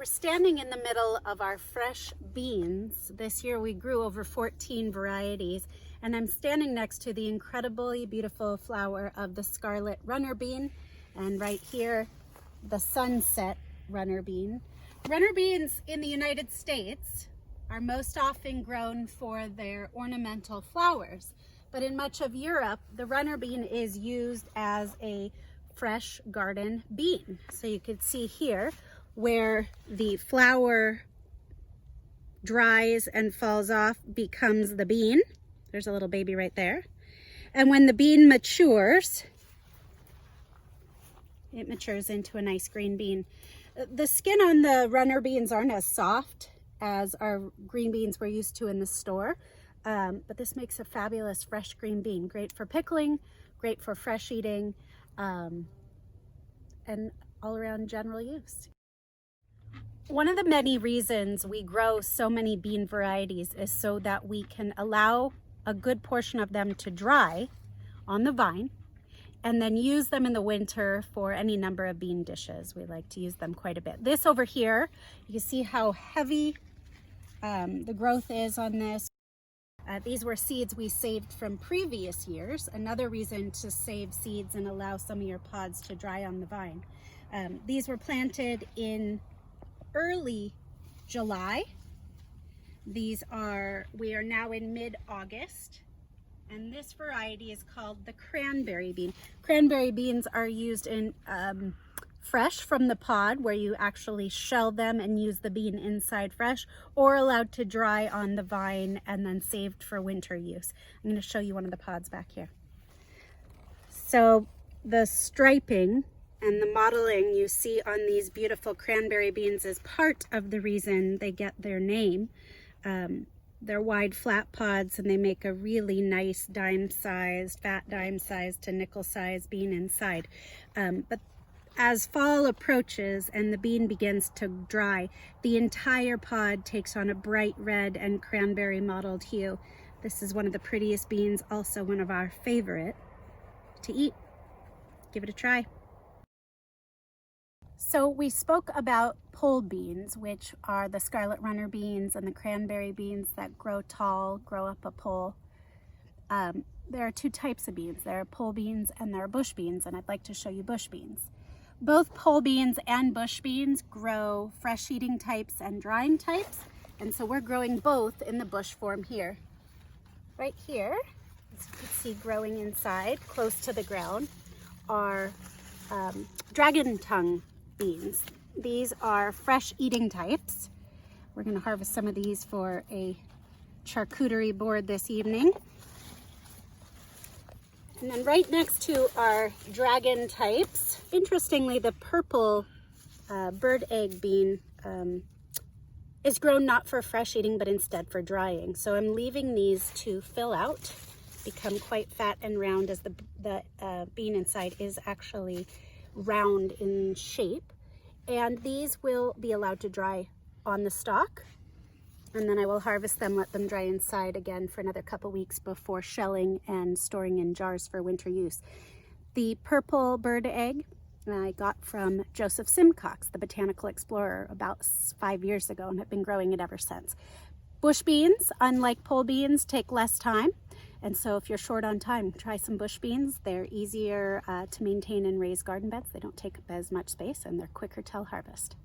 We're standing in the middle of our fresh beans. This year we grew over 14 varieties, and I'm standing next to the incredibly beautiful flower of the scarlet runner bean, and right here the sunset runner bean. Runner beans in the United States are most often grown for their ornamental flowers, but in much of Europe the runner bean is used as a fresh garden bean. So you can see here where the flower dries and falls off becomes the bean. There's a little baby right there. And when the bean matures, it matures into a nice green bean. The skin on the runner beans aren't as soft as our green beans we're used to in the store, but this makes a fabulous fresh green bean. Great for pickling, great for fresh eating, and all around general use. One of the many reasons we grow so many bean varieties is so that we can allow a good portion of them to dry on the vine and then use them in the winter for any number of bean dishes. We like to use them quite a bit. This over here, you can see how heavy the growth is on this. These were seeds we saved from previous years. Another reason to save seeds and allow some of your pods to dry on the vine. These were planted in early July. We are now in mid-August, and this variety is called the cranberry bean. Cranberry beans are used in fresh from the pod, where you actually shell them and use the bean inside fresh, or allowed to dry on the vine and then saved for winter use. I'm going to show you one of the pods back here. So the striping and the modeling you see on these beautiful cranberry beans is part of the reason they get their name. They're wide flat pods, and they make a really nice dime-sized, fat dime-sized to nickel-sized bean inside. But as fall approaches and the bean begins to dry, the entire pod takes on a bright red and cranberry mottled hue. This is one of the prettiest beans, also one of our favorite to eat. Give it a try. So we spoke about pole beans, which are the scarlet runner beans and the cranberry beans that grow tall, grow up a pole. There are two types of beans. There are pole beans and there are bush beans, and I'd like to show you bush beans. Both pole beans and bush beans grow fresh eating types and drying types, and so we're growing both in the bush form here. Right here, as you can see growing inside, close to the ground, are dragon tongue beans. These are fresh eating types. We're going to harvest some of these for a charcuterie board this evening. And then right next to our dragon types, interestingly, the purple bird egg bean is grown not for fresh eating, but instead for drying. So I'm leaving these to fill out, become quite fat and round, as the bean inside is actually round in shape. And these will be allowed to dry on the stalk, and then I will harvest them, let them dry inside again for another couple weeks before shelling and storing in jars for winter use. The purple bird egg I got from Joseph Simcox, the botanical explorer, about 5 years ago, and have been growing it ever since. Bush beans, unlike pole beans, take less time, and so if you're short on time, try some bush beans. They're easier to maintain in raised garden beds. They don't take up as much space, and they're quicker to harvest.